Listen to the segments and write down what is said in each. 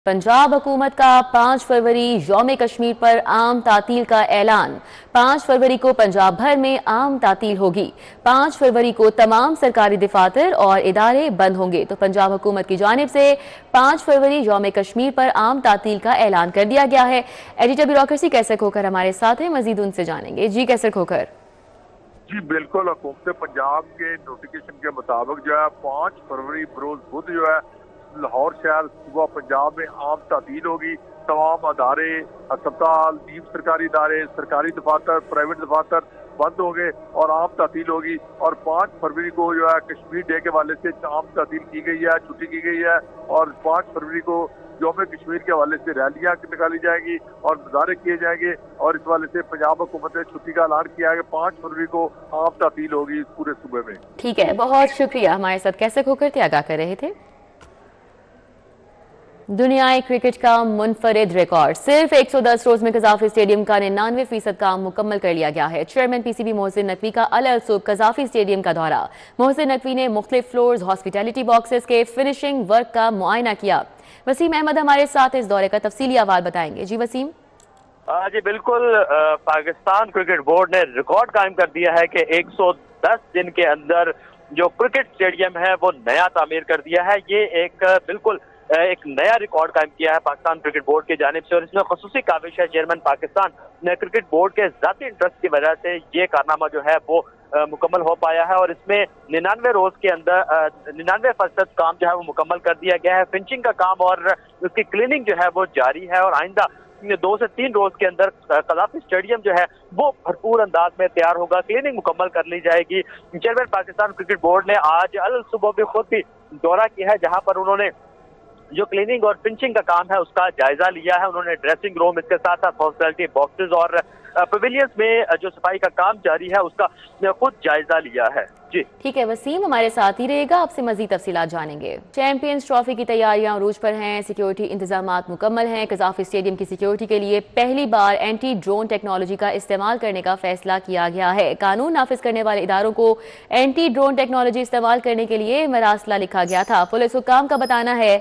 पंजाब हुकूमत का 5 फरवरी यौम कश्मीर पर आम तातील का ऐलान। 5 फरवरी को पंजाब भर में आम तातील होगी। 5 फरवरी को तमाम सरकारी दफातर और इदारे बंद होंगे। तो पंजाब हुकूमत की जानिब से 5 फरवरी यौम कश्मीर पर आम तातील का ऐलान कर दिया गया है। एडिटर ब्यूरोक्रेसी कैसर खोकर हमारे साथ है, मजीद उनसे जानेंगे। जी कैसर खोकर। जी बिल्कुल, हुकूमत पंजाब के नोटिफिकेशन के मुताबिक जो है 5 फरवरी बरोज बुध जो है लाहौर शहर सुबह पंजाब में आम तातील होगी। तमाम अदारे, अस्पताल, नीम सरकारी इदारे, सरकारी दफातर, प्राइवेट दफातर बंद होंगे और आम तातील होगी। और 5 फरवरी को जो है कश्मीर डे के हवाले से आम तातील की गई है, छुट्टी की गई है। और 5 फरवरी को यौम कश्मीर के हवाले से रैलियां निकाली जाएंगी और मुजाहरे किए जाएंगे। और इस हवाले से पंजाब हुकूमत ने छुट्टी का ऐलान किया है कि 5 फरवरी को आम तातील होगी इस पूरे सूबे में। ठीक है, बहुत शुक्रिया। हमारे साथ कैसे खोकर थे, आगाह कर रहे थे। दुनियाई क्रिकेट का मुनफरिद रिकॉर्ड, सिर्फ 110 रोज में कजाफी स्टेडियम का 99% काम मुकम्मल कर लिया गया है। चेयरमैन पीसीबी मोहसिन नकवी का अल अलसूब कजाफी स्टेडियम का दौरा। मोहसिन नकवी ने मुख्तलिफ फ्लोर्स, हॉस्पिटैलिटी बॉक्सेस के फिनिशिंग वर्क का मुआयना किया। वसीम अहमद हमारे साथ इस दौरे का तफसीली अहवाल बताएंगे। जी वसीम। जी बिल्कुल, पाकिस्तान क्रिकेट बोर्ड ने रिकॉर्ड कायम कर दिया है कि 110 दिन के अंदर जो क्रिकेट स्टेडियम है वो नया तामीर कर दिया है। ये एक नया रिकॉर्ड कायम किया है पाकिस्तान क्रिकेट बोर्ड की जानिब से और इसमें खसूसी काविश है चेयरमैन पाकिस्तान क्रिकेट बोर्ड के जाती इंटरेस्ट की वजह से ये कारनामा जो है वो मुकम्मल हो पाया है। और इसमें 99 रोज के अंदर 99% काम जो है वो मुकम्मल कर दिया गया है। फिनिशिंग का काम और उसकी क्लीनिंग जो है वो जारी है और आइंदा 2 से 3 रोज के अंदर कजाफी स्टेडियम जो है वो भरपूर अंदाज में तैयार होगा, क्लीनिंग मुकम्मल कर ली जाएगी। चेयरमैन पाकिस्तान क्रिकेट बोर्ड ने आज अल सुबह भी खुद भी दौरा किया है, जहां पर उन्होंने जो क्लीनिंग और फिनिशिंग का काम है उसका जायजा लिया है। उन्होंने ड्रेसिंग रूम, इसके साथ साथ हॉस्पिटैलिटी बॉक्सेस और पवेलियंस में जो सफाई का काम जारी है उसका खुद जायजा लिया है। जी ठीक है वसीम, हमारे साथ ही रहेगा, आपसे मजीद तफसीलात जानेंगे। चैंपियंस ट्रॉफी की तैयारियां अरूज पर हैं, सिक्योरिटी इंतजामात मुकम्मल हैं। कजाफी स्टेडियम की सिक्योरिटी के लिए पहली बार एंटी ड्रोन टेक्नोलॉजी का इस्तेमाल करने का फैसला किया गया है। कानून नाफिज करने वाले इदारों को एंटी ड्रोन टेक्नोलॉजी इस्तेमाल करने के लिए मरासला लिखा गया था। पुलिस हुक्काम का बताना है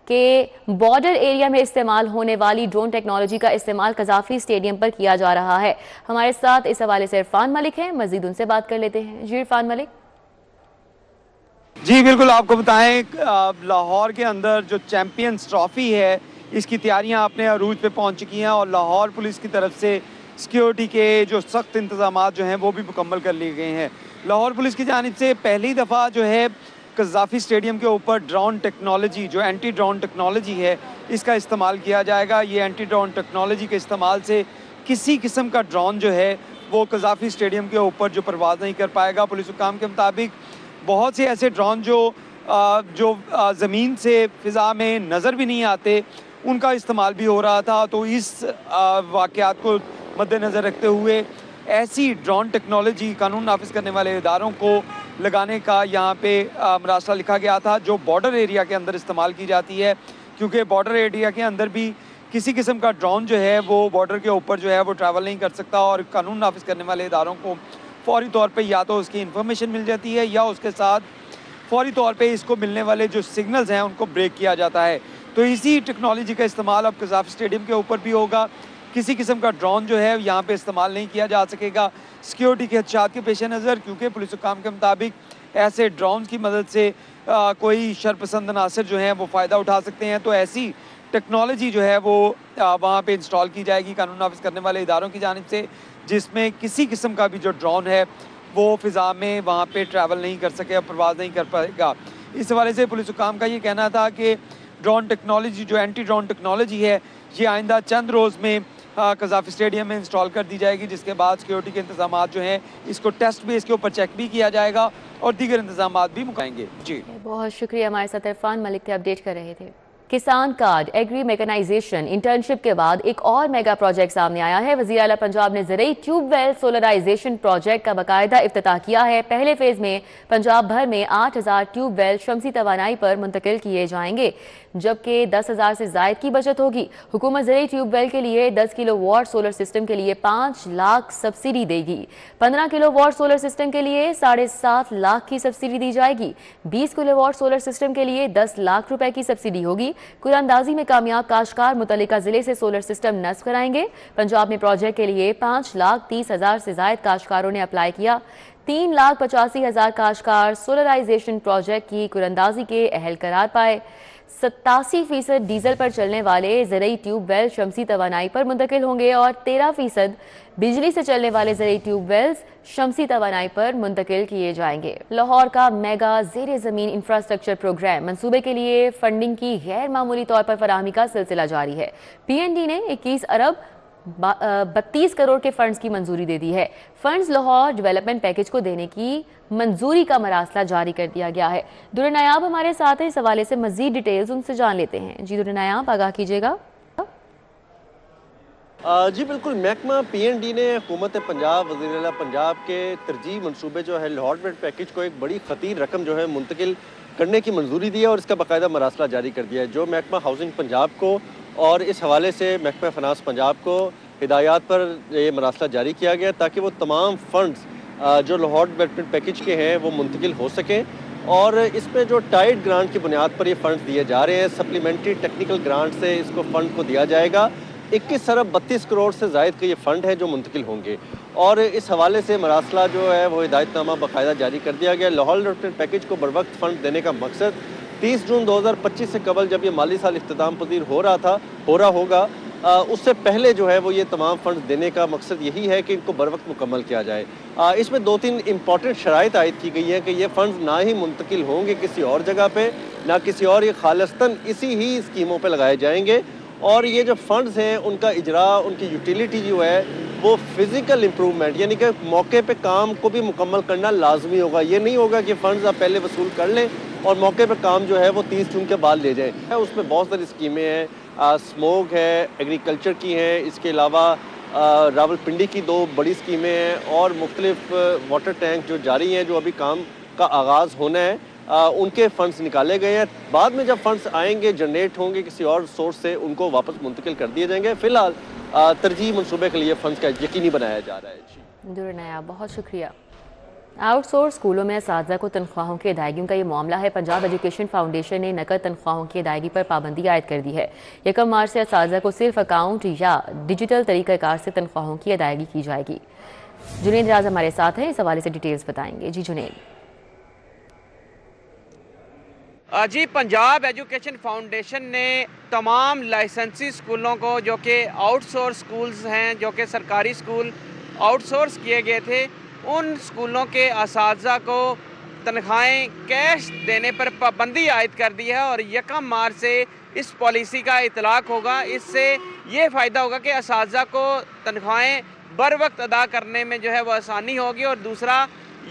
कि बॉर्डर एरिया में इस्तेमाल होने वाली ड्रोन टेक्नोलॉजी का इस्तेमाल कजाफी स्टेडियम पर किया जा रहा है। हमारे साथ इस हवाले से इरफान मलिक हैं, मजीद उनसे बात कर लेते हैं। जी इरफान मलिक। जी बिल्कुल, आपको बताएं लाहौर के अंदर जो चैंपियंस ट्रॉफी है इसकी तैयारियां अपने अरूज पे पहुंच चुकी हैं और लाहौर पुलिस की तरफ से सिक्योरिटी के जो सख्त इंतजाम जो हैं वो भी मुकम्मल कर लिए गए हैं। लाहौर पुलिस की जानिब से पहली दफ़ा जो है कजाफी स्टेडियम के ऊपर ड्रोन टेक्नोलॉजी, जो एंटी ड्रोन टेक्नोलॉजी है, इसका इस्तेमाल किया जाएगा। ये एंटी ड्रोन टेक्नोलॉजी के इस्तेमाल से किसी किस्म का ड्रोन जो है वो कजाफी स्टेडियम के ऊपर जो परवाज़ नहीं कर पाएगा। पुलिस हुक्काम के मुताबिक बहुत से ऐसे ड्रोन जो ज़मीन से फ़िज़ा में नज़र भी नहीं आते उनका इस्तेमाल भी हो रहा था। तो इस वाक़यात को मद्देनज़र रखते हुए ऐसी ड्रोन टेक्नोलॉजी कानून नाफिज करने वाले इदारों को लगाने का यहाँ पे मरासला लिखा गया था, जो बॉर्डर एरिया के अंदर इस्तेमाल की जाती है। क्योंकि बॉर्डर एरिया के अंदर भी किसी किस्म का ड्रोन जो है वो बॉर्डर के ऊपर जो है वो ट्रैवल नहीं कर सकता और कानून नाफिज करने वाले इदारों को फौरी तौर पे या तो उसकी इन्फॉर्मेशन मिल जाती है या उसके साथ फौरी तौर पे इसको मिलने वाले जो सिग्नल्स हैं उनको ब्रेक किया जाता है। तो इसी टेक्नोलॉजी का इस्तेमाल अब कजाफी स्टेडियम के ऊपर भी होगा। किसी किस्म का ड्रोन जो है यहाँ पे इस्तेमाल नहीं किया जा सकेगा सिक्योरिटी के खदशात के पेश नज़र, क्योंकि पुलिस हुक्काम के मुताबिक ऐसे ड्रोन की मदद से कोई शरपसंद अनासर जो हैं वो फ़ायदा उठा सकते हैं। तो ऐसी टेक्नोलॉजी जो है वो वहाँ पे इंस्टॉल की जाएगी कानून नाफिज करने वाले इदारों की जानिब से, जिसमें किसी किस्म का भी जो ड्रोन है वो फ़िज़ा में वहाँ पे ट्रैवल नहीं कर सके, परवाज़ नहीं कर पाएगा। इस हवाले से पुलिस हुक्काम का ये कहना था कि ड्रोन टेक्नोलॉजी, जो एंटी ड्रोन टेक्नोलॉजी है, ये आइंदा चंद रोज़ में कजाफी स्टेडियम में इंस्टॉल कर दी जाएगी, जिसके बाद सिक्योरिटी के इंतजाम जो हैं इसको टेस्ट बेस के ऊपर चेक भी किया जाएगा और दीगर इंतजाम भी मुकाएंगे। जी बहुत शुक्रिया, हमारे साथ इरफान मलिक थे, अपडेट कर रहे थे। किसान कार्ड, एग्री मैकेनाइजेशन, इंटर्नशिप के बाद एक और मेगा प्रोजेक्ट सामने आया है। वज़ीर आला पंजाब ने ज़रई ट्यूबवेल सोलराइजेशन प्रोजेक्ट का बाकायदा इफ्तिताह किया है। पहले फेज में पंजाब भर में 8000 ट्यूबवेल शमसी तवानाई पर मुंतकिल किए जाएंगे, जबकि 10,000 से ज़ायद की बचत होगी। हुकूमत ज़रई ट्यूबवेल के लिए 10 किलोवाट सोलर सिस्टम के लिए 5 लाख सब्सिडी देगी। 15 किलोवाट सोलर सिस्टम के लिए 7.5 लाख की सब्सिडी दी जाएगी। 20 किलोवाट सोलर सिस्टम के लिए 10 लाख रुपए की सब्सिडी होगी। कुरानंदाजी में कामयाब काश्तकार मुतल्लिका जिले से सोलर सिस्टम नस्ब कराएंगे। पंजाब में प्रोजेक्ट के लिए 5,30,000 से ज्यादा काश्तकारों ने अप्लाई किया। 3,85,000 काश्तकार सोलराइजेशन प्रोजेक्ट की कुरानंदाजी के अहल करार पाए। 87% डीजल पर चलने वाले ज़रई ट्यूबवेल शमसी तवानाई पर मुंतकिल होंगे और 13% बिजली से चलने वाले ज़रई ट्यूबवेल्स शमसी तवानाई पर मुंतकिल किए जाएंगे। लाहौर का मेगा ज़ेरे ज़मीन इंफ्रास्ट्रक्चर प्रोग्राम मंसूबे के लिए फंडिंग की गैर मामूली तौर पर फराहमी का सिलसिला जारी है। PND ने 21 अरब 32 करोड़ के फंड्स की मंजूरी दे दी है। फंड्स लाहौर डेवलपमेंट पैकेज को देने की मंजूरी का मरासला जारी कर दिया गया है। दुर्र नायाब हमारे साथ हैं, इस हवाले से मजीद डिटेल्स उनसे जान लेते हैं। जी दुर्र नायाब, आगाह कीजिएगा। जी बिल्कुल, महकमा PND ने हुकूमत पंजाब वज़ीर आला पंजाब के तरजीह मनसूबे जो है लाहौर डेवलपमेंट पैकेज को एक बड़ी खतीर रकम जो है मुंतकिल करने की मंजूरी दी है और इसका बाकायदा मरासला जारी कर दिया है। जो महकमा हाउसिंग पंजाब को और इस हवाले से महकमा फाइनेंस पंजाब को हिदायत पर ये मरासला जारी किया गया ताकि वो तमाम फंड्स जो लाहौर डेवलपमेंट पैकेज के हैं वो मुंतकिल हो सकें। और इसमें जो टाइड ग्रांट की बुनियाद पर ये फंड्स दिए जा रहे हैं, सप्लीमेंट्री टेक्निकल ग्रांट से इसको फंड को दिया जाएगा। 21 अरब 32 करोड़ से ज़ायद के ये फ़ंड है जो मुंतकिल होंगे और इस हवाले से मरासला जो है वो हिदायतनामा बाकायदा जारी कर दिया गया। लाहौर डेवलपमेंट पैकेज को बरवक्त फ़ंड देने का मकसद 30 जून 2025 से कबल जब ये माली साल इख्तिताम पजीर हो रहा होगा उससे पहले जो है वो ये तमाम फंड्स देने का मकसद यही है कि इनको बर वक्त मुकम्मल किया जाए। इसमें 2-3 इम्पॉर्टेंट शराइत आयद की गई हैं कि ये फंड्स ना ही मुंतकिल होंगे किसी और जगह पे, ना किसी और, ये खालिस्तन इसी ही स्कीमों पे लगाए जाएंगे और ये जो फंड्स हैं उनका इजरा, उनकी यूटिलिटी जो है वो फिज़िकल इम्प्रूवमेंट यानी कि मौके पे काम को भी मुकम्मल करना लाजमी होगा। ये नहीं होगा कि फ़ंड्स आप पहले वसूल कर लें और मौके पे काम जो है वो 30 जून के बाद ले जाएँ। उसमें बहुत सारी स्कीमें हैं, स्मोक है, एग्रीकल्चर की हैं, इसके अलावा रावलपिंडी की 2 बड़ी स्कीमें हैं और मुख्तलिफ वाटर टैंक जो जारी हैं, जो अभी काम का आगाज़ होना है, उनके फ़ंड्स निकाले गए हैं। बाद में जब फ़ंड्स आएंगे, जनरेट होंगे किसी और सोर्स से, उनको वापस मुंतकिल कर दिए जाएंगे। फ़िलहाल तरजीह मनसूबे के लिए फ़ंड्स का यकीनी बनाया जा रहा है। जी दुर्र नायाब, बहुत शुक्रिया। आउटसोर्स स्कूलों में असातिज़ा को तनख्वाहों की अदायगियों का ये मामला है। पंजाब एजुकेशन फाउंडेशन ने नकद तनख्वाहों की अदायगी पर पाबंदी आयद कर दी है। 1 मार्च से असातिज़ा को सिर्फ अकाउंट या डिजिटल तरीक़ाकार से तनख्वाहों की अदायगी की जाएगी। जुनेद राज हमारे साथ हैं, इस हवाले से डिटेल्स बताएंगे। जी जुनेद। जी, पंजाब एजुकेशन फाउंडेशन ने तमाम लाइसेंसी स्कूलों को जो कि आउटसोर्स स्कूल्स हैं, जो कि सरकारी स्कूल आउटसोर्स किए गए थे, उन स्कूलों के असातिज़ा को तनख्वाहें कैश देने पर पाबंदी आयद कर दी है और 1 मार्च से इस पॉलिसी का इतलाक़ होगा। इससे ये फ़ायदा होगा कि असातिज़ा को तनख्वाहें बर वक्त अदा करने में जो है वो आसानी होगी और दूसरा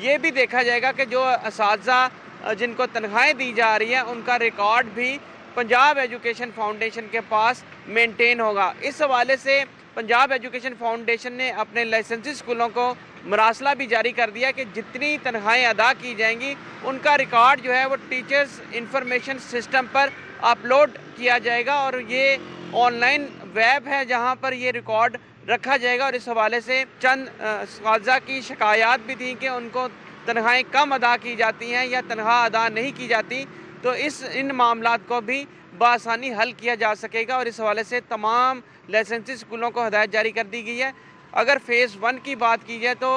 ये भी देखा जाएगा कि जो असातिज़ा जिनको तनख्वाहें दी जा रही हैं उनका रिकॉर्ड भी पंजाब एजुकेशन फाउंडेशन के पास मेंटेन होगा। इस हवाले से पंजाब एजुकेशन फाउंडेशन ने अपने लाइसेंसी स्कूलों को मरासला भी जारी कर दिया कि जितनी तनख्वाहें अदा की जाएंगी उनका रिकॉर्ड जो है वो टीचर्स इंफॉर्मेशन सिस्टम पर अपलोड किया जाएगा और ये ऑनलाइन वेब है जहां पर ये रिकॉर्ड रखा जाएगा। और इस हवाले से चंद असातिज़ा की शिकायत भी थी कि उनको तनख्वाहें कम अदा की जाती हैं या तनख्वाह अदा नहीं की जाती, तो इन मामलात को भी बआसानी हल किया जा सकेगा और इस हवाले से तमाम लाइसेंसी स्कूलों को हदायत जारी कर दी गई है। अगर फ़ेज़ 1 की बात की जाए तो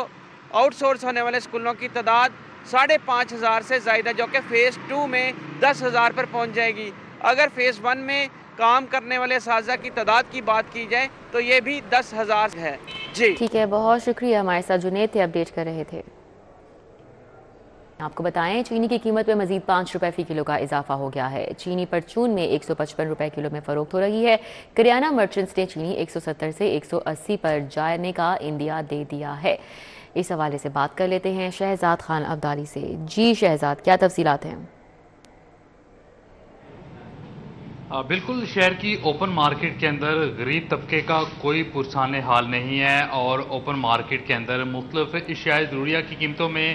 आउटसोर्स होने वाले स्कूलों की तादाद 5,500 से ज़्यादा, जो कि फ़ेज़ 2 में 10,000 पर पहुंच जाएगी। अगर फ़ेज़ 1 में काम करने वाले असातिज़ा की तादाद की बात की जाए तो ये भी 10,000 है। जी ठीक है, बहुत शुक्रिया। हमारे साथ जुनेद थे, अपडेट कर रहे थे। आपको बताएं, चीनी की कीमत में मजीद 5 रुपए फ़ी किलो का इजाफा हो गया है। चीनी परचून में 155 रुपए किलो में फ़रोख्त हो रही है। करियाना मर्चेंट्स ने चीनी 170 से 180 पर जाने का इंदिया दे दिया है। इस हवाले से बात कर लेते हैं शहजाद खान अब्दाली से। जी शहजाद, क्या तफसीलात हैं? बिल्कुल, शहर की ओपन मार्केट के अंदर गरीब तबके का कोई पुरसान हाल नहीं है और ओपन मार्केट के अंदर मुख्तलिफ अशिया ज़रूरिया की कीमतों में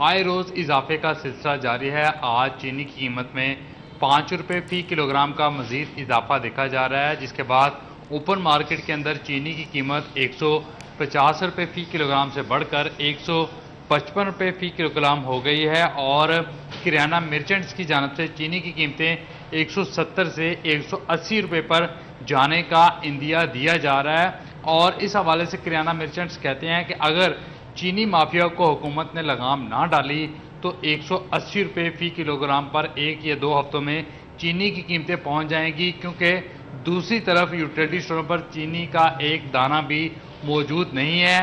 आए रोज़ इजाफे का सिलसिला जारी है। आज चीनी की कीमत में 5 रुपये फ़ी किलोग्राम का मज़ीद इजाफा देखा जा रहा है, जिसके बाद ओपन मार्केट के अंदर चीनी की कीमत 150 रुपये फ़ी किलोग्राम से बढ़कर 155 रुपये फ़ी किलोग्राम हो गई है और किराना मर्चेंट्स की जानब से चीनी की कीमतें 170 से 180 रुपए पर जाने का इंदिया दिया जा रहा है। और इस हवाले से किराना मर्चेंट्स कहते हैं कि अगर चीनी माफिया को हुकूमत ने लगाम ना डाली तो 180 रुपये फी किलोग्राम पर 1 या 2 हफ्तों में चीनी की कीमतें पहुंच जाएंगी, क्योंकि दूसरी तरफ यूटिलिटी स्टोरों पर चीनी का एक दाना भी मौजूद नहीं है।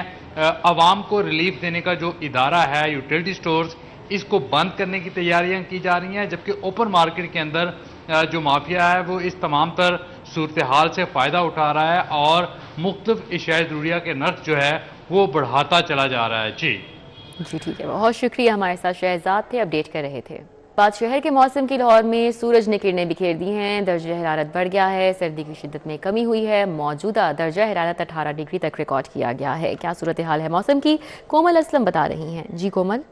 आवाम को रिलीफ देने का जो इदारा है यूटिलिटी स्टोर्स, इसको बंद करने की तैयारियां की जा रही हैं, जबकि ओपन मार्केट के अंदर जो माफिया है वो इस तमाम तर सूरत हाल से फ़ायदा उठा रहा है और मुख्तलिफ अशिया ज़रूरिया के नर्ख जो है वो बढ़ाता चला जा रहा है। जी ठीक है, बहुत शुक्रिया। हमारे साथ शहजाद थे, अपडेट कर रहे थे। बात शहर के मौसम की। लाहौर में सूरज ने किरणें बिखेर दी हैं, दर्जा हरारत बढ़ गया है, सर्दी की शिद्दत में कमी हुई है। मौजूदा दर्जा हरारत 18 डिग्री तक रिकॉर्ड किया गया है। क्या सूरत हाल है मौसम की, कोमल असलम बता रही हैं। जी कोमल।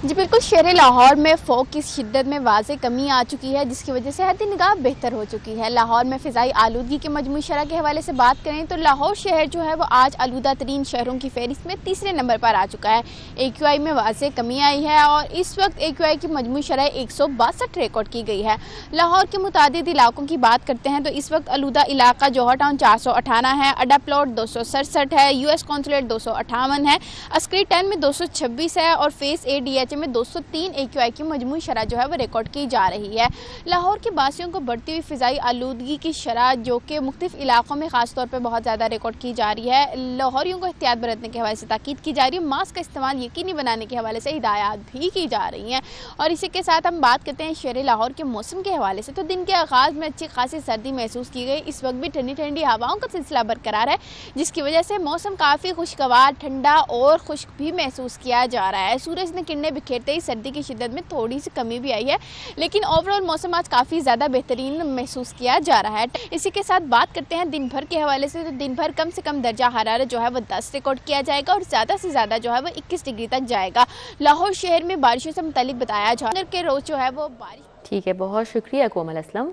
जी बिल्कुल, शहर लाहौर में फॉग की शिद्दत में वाज़े कमी आ चुकी है, जिसकी वजह से हद निगाह बेहतर हो चुकी है। लाहौर में फ़िज़ाई आलूदगी के मजमूई शरह के हवाले से बात करें तो लाहौर शहर जो है वो आज आलूदा तरीन शहरों की फहरिस्त में तीसरे नंबर पर आ चुका है। AQI में वाज़े कमी आई है और इस वक्त AQI की मजमूई शरह 162 रिकॉर्ड की गई है। लाहौर के मुतादिद इलाकों की बात करते हैं तो इस वक्त आलूदा इलाका जौहर टाउन 458 है, अड्डा प्लॉट 267 है, US कौंसलेट 258 है, अस्करी 10 में 226 है और फेस ADH में 203 AQI की मजमूई शरह जो है वो रिकॉर्ड की जा रही है। लाहौर के बासियों को बढ़ती हुई फ़िज़ाई आलूदगी की शरह जो कि मुख्तलिफ इलाकों में ख़ास तौर पर बहुत ज़्यादा रिकॉर्ड की जा रही है, लाहौरियों को एहतियात बरतने के हवाले से ताकीद की जा रही है। मास्क का इस्तेमाल यकीनी बनाने के हवाले से हिदायत भी की जा रही हैं। और इसी के साथ हम बात करते हैं शहर लाहौर के मौसम के हवाले से। तो दिन के आगाज़ में अच्छी खासी सर्दी महसूस की गई। इस वक्त भी ठंडी ठंडी हवाओं का सिलसिला बरकरार है, जिसकी वजह से मौसम काफ़ी खुशगवार, ठंडा और खुश्क भी महसूस किया जा रहा है। सूरज ने किरणें बिखेरते ही सर्दी की शिद्दत में थोड़ी सी कमी भी आई है, लेकिन ओवरऑल मौसम आज काफ़ी ज़्यादा बेहतरीन महसूस किया जा रहा है। इसी के साथ बात करते हैं दिन भर के हवाले से। तो दिन भर कम से कम दर्जा हरारत जो है वो 10 रिकॉर्ड किया जाएगा और ज़्यादा से ज़्यादा जो है वो 21 डिग्री तक जाएगा। लाहौर शहर में बारिशों से मुतालिक बताया जा रहा है कि रोज़ जो है वो बारिश। ठीक है, बहुत शुक्रिया कोमल असलम।